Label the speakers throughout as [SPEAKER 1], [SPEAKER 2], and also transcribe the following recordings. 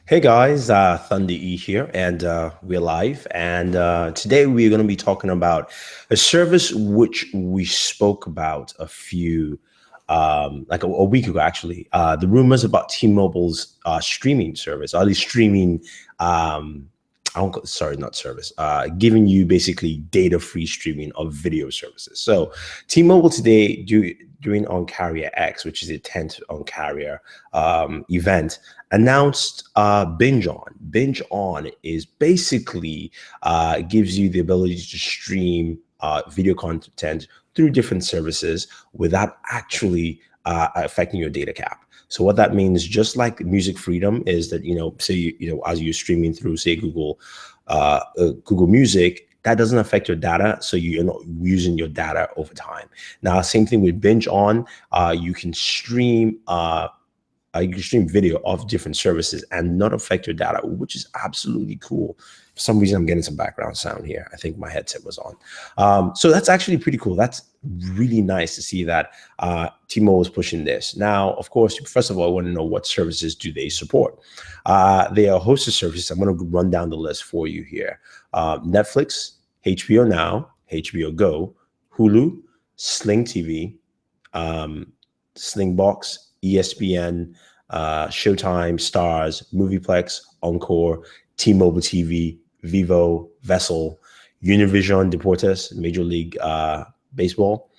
[SPEAKER 1] Hey guys, Thunder E here, and we're live. And today we're going to be talking about a service which we spoke about like a week ago, actually. The rumors about T-Mobile's streaming service, or at least streaming. Sorry, not service. Giving you basically data-free streaming of video services. So, T-Mobile today doing on Carrier X, which is a 10th on Carrier event, announced Binge On. Binge On is basically gives you the ability to stream video content through different services without actually affecting your data cap. So what that means, just like music freedom, is that say as you're streaming through, say, Google Music, that doesn't affect your data, so you're not using your data over time. Now, same thing with Binge On. You can stream video of different services and not affect your data, which is absolutely cool. For some reason, I'm getting some background sound here. I think my headset was on. So that's actually pretty cool. That's really nice to see that T-Mobile is pushing this. Now, of course, first of all, I want to know what services do they support. They are a host of services. I'm going to run down the list for you here. Netflix, HBO Now, HBO Go, Hulu, Sling TV, Slingbox, ESPN, Showtime, Stars, Movieplex, Encore, T-Mobile TV, Vivo, Vessel, Univision Deportes, Major League Baseball,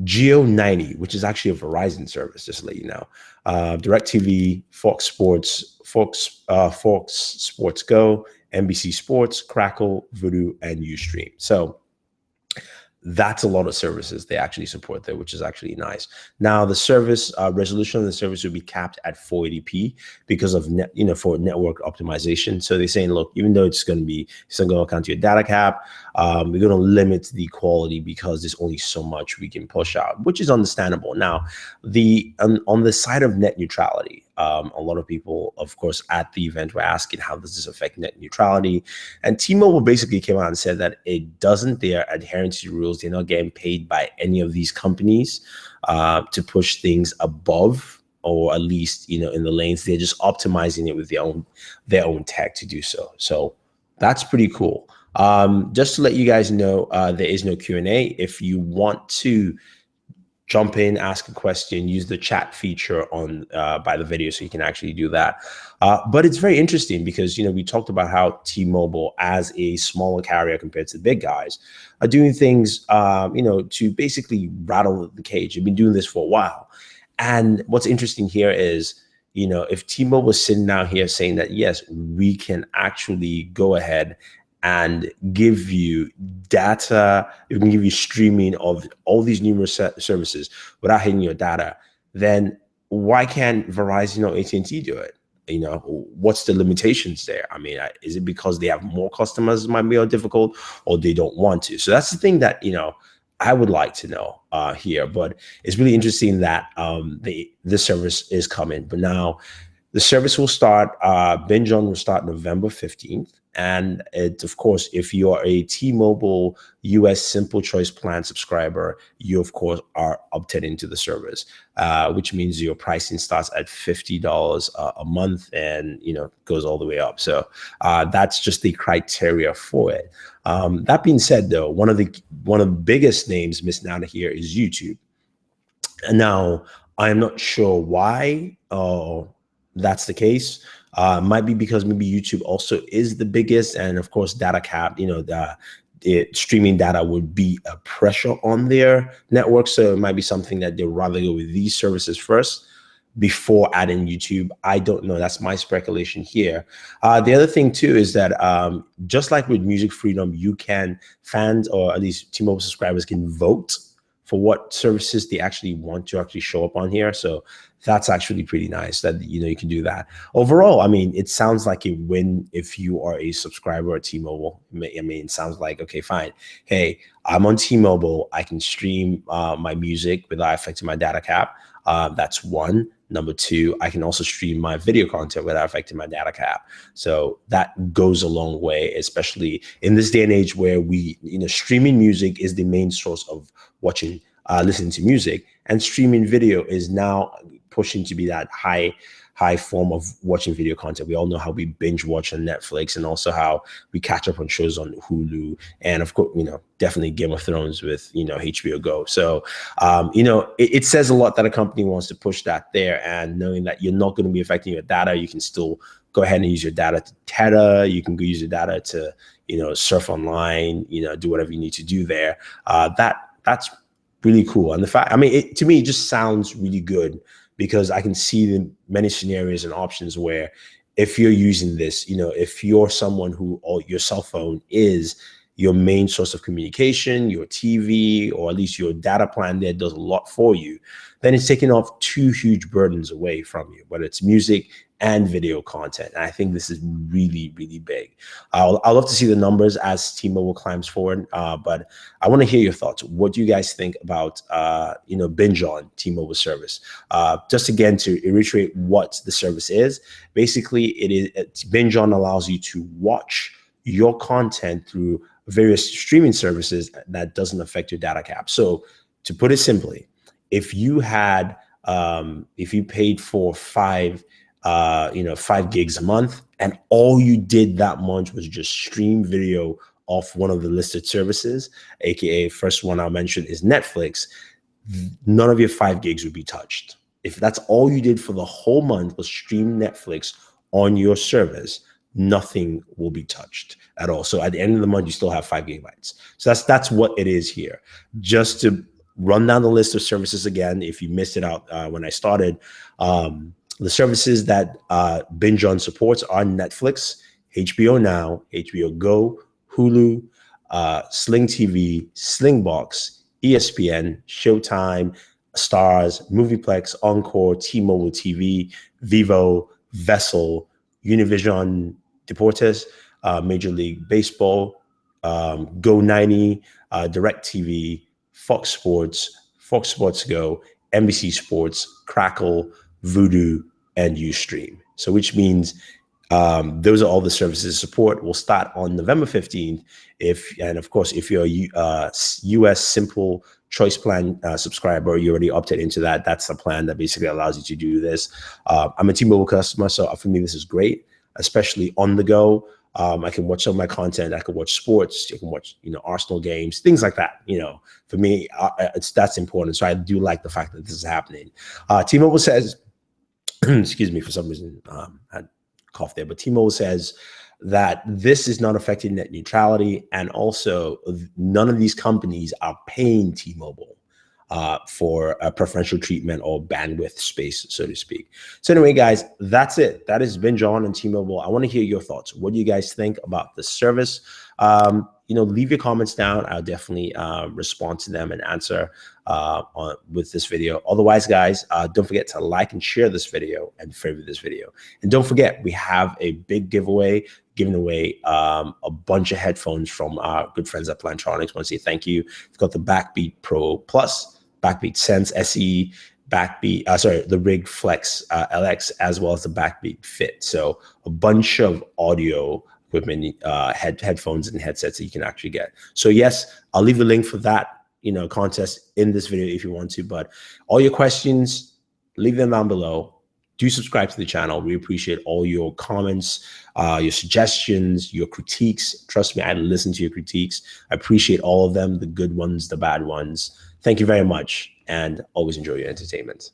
[SPEAKER 1] Geo 90, which is actually a Verizon service, just to let you know, DirecTV, Fox Sports, Fox Sports Go, NBC Sports, Crackle, Vudu, and Ustream. So that's a lot of services they actually support there, which is actually nice. Now, the service resolution of the service will be capped at 480p because of for network optimization. So they're saying, look, even though it's going to account to your data cap, we're going to limit the quality because there's only so much we can push out, which is understandable. Now, on the side of net neutrality, a lot of people, of course, at the event were asking, how does this affect net neutrality? And T-Mobile basically came out and said that it doesn't. They are adhering to the rules. They're not getting paid by any of these companies to push things above, or at least in the lanes. They're just optimizing it with their own tech to do so. So that's pretty cool. Just to let you guys know, there is no Q&A. If you want to jump in, ask a question, use the chat feature on by the video, so you can actually do that. But it's very interesting because we talked about how T-Mobile, as a smaller carrier compared to the big guys, are doing things to basically rattle the cage. They've been doing this for a while. And what's interesting here is, if T-Mobile is sitting down here saying that, yes, we can actually go ahead and give you data, we can give you streaming of all these numerous services without hitting your data, then why can't Verizon or AT&T do it? What's the limitations there? I mean, is it because they have more customers, might be more difficult, or they don't want to? So that's the thing that, I would like to know here. But it's really interesting that this service is coming. But now the service will start, Binge On will start November 15th. And of course, if you are a T-Mobile US Simple Choice Plan subscriber, you, of course, are opted into the service, which means your pricing starts at $50 a month and, goes all the way up. So that's just the criteria for it. That being said, though, one of the biggest names missing out here is YouTube. And now, I am not sure why that's the case. Might be because maybe YouTube also is the biggest, and of course, data cap, the streaming data would be a pressure on their network. So it might be something that they'd rather go with these services first before adding YouTube. I don't know. That's my speculation here. The other thing too is that just like with music freedom, fans, or at least T-Mobile subscribers, can vote for what services they actually want to actually show up on here. So that's actually pretty nice that you can do that. Overall, I mean, it sounds like a win if you are a subscriber at T-Mobile. I mean, it sounds like, okay, fine. Hey, I'm on T-Mobile. I can stream my music without affecting my data cap. That's one. Number two, I can also stream my video content without affecting my data cap. So that goes a long way, especially in this day and age where streaming music is the main source of listening to music, and streaming video is now pushing to be that high high form of watching video content. We all know how we binge watch on Netflix, and also how we catch up on shows on Hulu, and of course, definitely Game of Thrones with, HBO Go. So, it says a lot that a company wants to push that there, and knowing that you're not going to be affecting your data, you can still go ahead and use your data to tether. You can go use your data to, surf online, do whatever you need to do there. That's really cool. And the fact, to me, it just sounds really good, because I can see the many scenarios and options where, if you're using this, if you're someone who, or your cell phone is your main source of communication, your TV, or at least your data plan there does a lot for you, then it's taking off two huge burdens away from you, whether it's music and video content. And I think this is really, really big. I'll love to see the numbers as T-Mobile climbs forward, but I want to hear your thoughts. What do you guys think about, Binge On, T-Mobile service? Just again, to reiterate what the service is, basically Binge On allows you to watch your content through various streaming services that doesn't affect your data cap. So to put it simply, if you paid for 5 gigs a month, and all you did that month was just stream video off one of the listed services, aka first one I'll mention is Netflix, none of your 5 gigs would be touched. If that's all you did for the whole month was stream Netflix on your service, nothing will be touched at all. So at the end of the month, you still have 5 gigabytes. So that's what it is here. Just to run down the list of services again, if you missed it out when I started, the services that Binge On supports are Netflix, HBO Now, HBO Go, Hulu, Sling TV, Slingbox, ESPN, Showtime, Stars, Movieplex, Encore, T-Mobile TV, Vivo, Vessel, Univision Deportes, Major League Baseball, Go 90, DirecTV, Fox Sports Go, NBC Sports, Crackle, Vudu, and Ustream. So which means those are all the services support. Will start on November 15th. And of course, if you're a US Simple Choice Plan subscriber, you already opted into that. That's the plan that basically allows you to do this. I'm a T-Mobile customer, so for me, this is great, especially on the go. I can watch some of my content. I can watch sports. I can watch, Arsenal games, things like that. For me, that's important. So I do like the fact that this is happening. T-Mobile says, excuse me, for some reason, I had a cough there, but T-Mobile says that this is not affecting net neutrality, and also none of these companies are paying T-Mobile for a preferential treatment or bandwidth space, so to speak. So anyway, guys, that's it. That is Binge On and T-Mobile. I want to hear your thoughts. What do you guys think about the service? Leave your comments down. I'll definitely respond to them and answer with this video. Otherwise, guys, don't forget to like and share this video and favorite this video. And don't forget, we have a big giveaway, giving away a bunch of headphones from our good friends at Plantronics. I want to say thank you. We've got the Backbeat Pro Plus, Backbeat Sense SE, the Rig Flex LX, as well as the Backbeat Fit. So a bunch of audio equipment, headphones and headsets that you can actually get. So yes, I'll leave the link for that, contest in this video if you want to, but all your questions, leave them down below. Do subscribe to the channel. We appreciate all your comments, your suggestions, your critiques. Trust me, I listen to your critiques. I appreciate all of them, the good ones, the bad ones. Thank you very much, and always enjoy your entertainment.